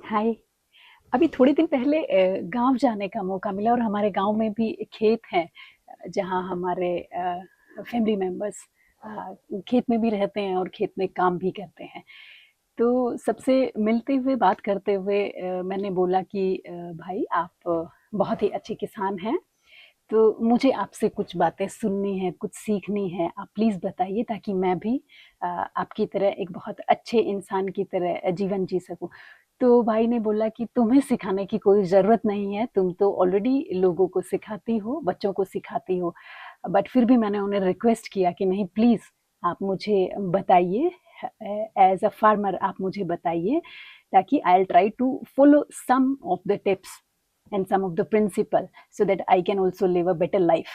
हाय। अभी थोड़े दिन पहले गाँव जाने का मौका मिला और हमारे गाँव में भी खेत हैं, जहाँ हमारे फैमिली मेंबर्स खेत में भी रहते हैं और खेत में काम भी करते हैं। तो सबसे मिलते हुए बात करते हुए मैंने बोला कि भाई आप बहुत ही अच्छे किसान हैं, तो मुझे आपसे कुछ बातें सुननी है, कुछ सीखनी है। आप प्लीज़ बताइए ताकि मैं भी आपकी तरह एक बहुत अच्छे इंसान की तरह जीवन जी सकूँ। तो भाई ने बोला कि तुम्हें सिखाने की कोई ज़रूरत नहीं है, तुम तो ऑलरेडी लोगों को सिखाती हो, बच्चों को सिखाती हो। बट फिर भी मैंने उन्हें रिक्वेस्ट किया कि नहीं, प्लीज़ आप मुझे बताइए, एज़ अ फार्मर आप मुझे बताइए, ताकि I will try to follow some of the tips and some of the principle so that I can also live a better life.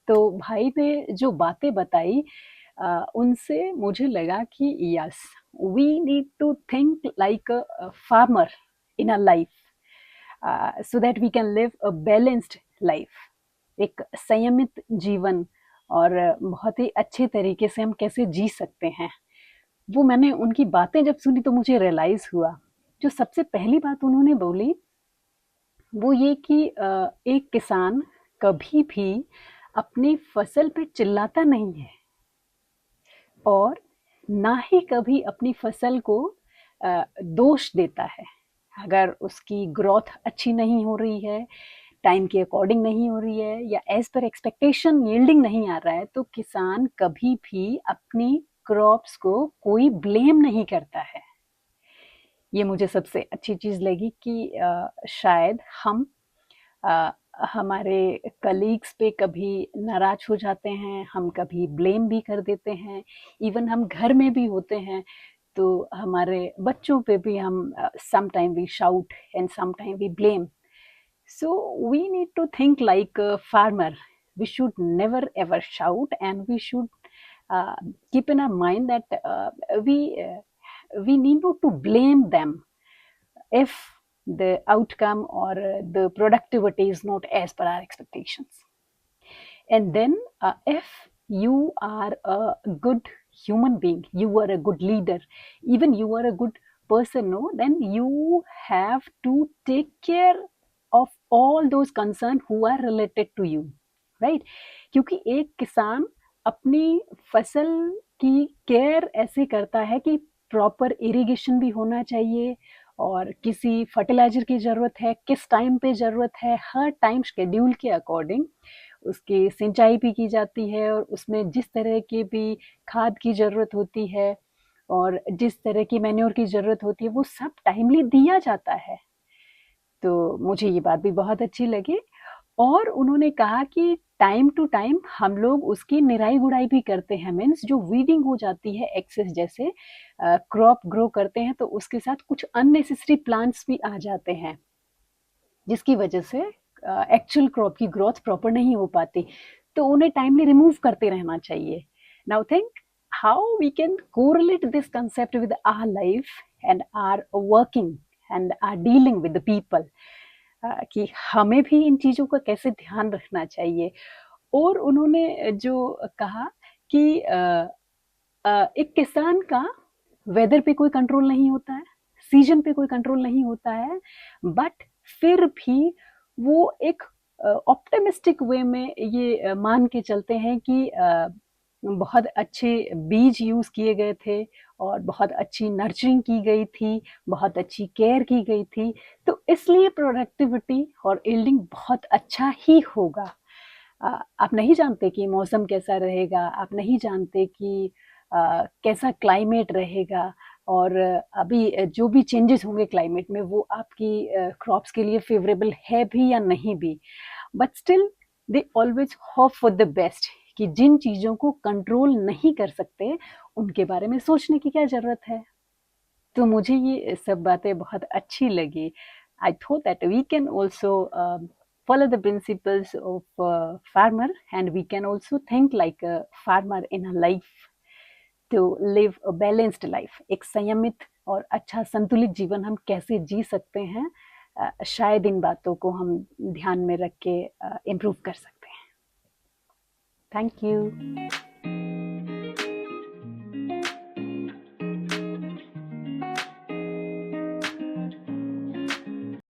तो भाई ने जो बातें बताई उनसे मुझे लगा कि yes, we need to think like a farmer in a life so that we can live a balanced life. एक संयमित जीवन और बहुत ही अच्छे तरीके से हम कैसे जी सकते हैं, वो मैंने उनकी बातें जब सुनी तो मुझे रियलाइज हुआ। जो सबसे पहली बात उन्होंने बोली वो ये कि एक किसान कभी भी अपनी फसल पे चिल्लाता नहीं है और ना ही कभी अपनी फसल को दोष देता है। अगर उसकी ग्रोथ अच्छी नहीं हो रही है, टाइम के अकॉर्डिंग नहीं हो रही है या एज पर एक्सपेक्टेशन यील्डिंग नहीं आ रहा है, तो किसान कभी भी अपनी क्रॉप्स को कोई ब्लेम नहीं करता है। ये मुझे सबसे अच्छी चीज़ लगी कि शायद हम अ, हमारे कलीग्स पे कभी नाराज हो जाते हैं, हम कभी ब्लेम भी कर देते हैं। इवन हम घर में भी होते हैं तो हमारे बच्चों पे भी हम some time we shout and some time we blame. So we need to think like a farmer. We should never ever shout, and we should keep in our mind that we need not to blame them if the outcome or the productivity is not as per our expectations. And then, if you are a good human being, you are a good leader, even you are a good person, no, then you have to take care of all those concerned who are related to you, right? क्योंकि एक किसान अपनी फसल की care ऐसे करता है कि प्रॉपर इरिगेशन भी होना चाहिए, और किसी फर्टिलाइजर की ज़रूरत है, किस टाइम पे ज़रूरत है, हर टाइम शेड्यूल के अकॉर्डिंग उसकी सिंचाई भी की जाती है, और उसमें जिस तरह की भी खाद की ज़रूरत होती है और जिस तरह की मैन्योर की ज़रूरत होती है, वो सब टाइमली दिया जाता है। तो मुझे ये बात भी बहुत अच्छी लगी। और उन्होंने कहा कि टाइम टू टाइम हम लोग उसकी निराई गुड़ाई भी करते हैं, मीन्स जो वीडिंग हो जाती है एक्सेस, जैसे क्रॉप ग्रो करते हैं तो उसके साथ कुछ अननेसेसरी प्लांट्स भी आ जाते हैं, जिसकी वजह से एक्चुअल क्रॉप की ग्रोथ प्रॉपर नहीं हो पाती, तो उन्हें टाइमली रिमूव करते रहना चाहिए। Now think how we can correlate this concept with our life and are working and are dealing with the people, कि हमें भी इन चीज़ों का कैसे ध्यान रखना चाहिए। और उन्होंने जो कहा कि एक किसान का वेदर पे कोई कंट्रोल नहीं होता है, सीजन पे कोई कंट्रोल नहीं होता है, बट फिर भी वो एक ऑप्टिमिस्टिक वे में ये मान के चलते हैं कि बहुत अच्छे बीज यूज़ किए गए थे और बहुत अच्छी नर्चरिंग की गई थी, बहुत अच्छी केयर की गई थी, तो इसलिए प्रोडक्टिविटी और यील्डिंग बहुत अच्छा ही होगा। आप नहीं जानते कि मौसम कैसा रहेगा, आप नहीं जानते कि कैसा क्लाइमेट रहेगा, और अभी जो भी चेंजेस होंगे क्लाइमेट में वो आपकी क्रॉप्स के लिए फेवरेबल है भी या नहीं भी, but still they always hope for the best, कि जिन चीज़ों को कंट्रोल नहीं कर सकते उनके बारे में सोचने की क्या ज़रूरत है। तो मुझे ये सब बातें बहुत अच्छी लगी। I thought that we can also follow the principles of farmer, and we can also think like a farmer in a life to live a balanced life. एक संयमित और अच्छा संतुलित जीवन हम कैसे जी सकते हैं, शायद इन बातों को हम ध्यान में रख के इम्प्रूव कर सकते हैं। Thank you.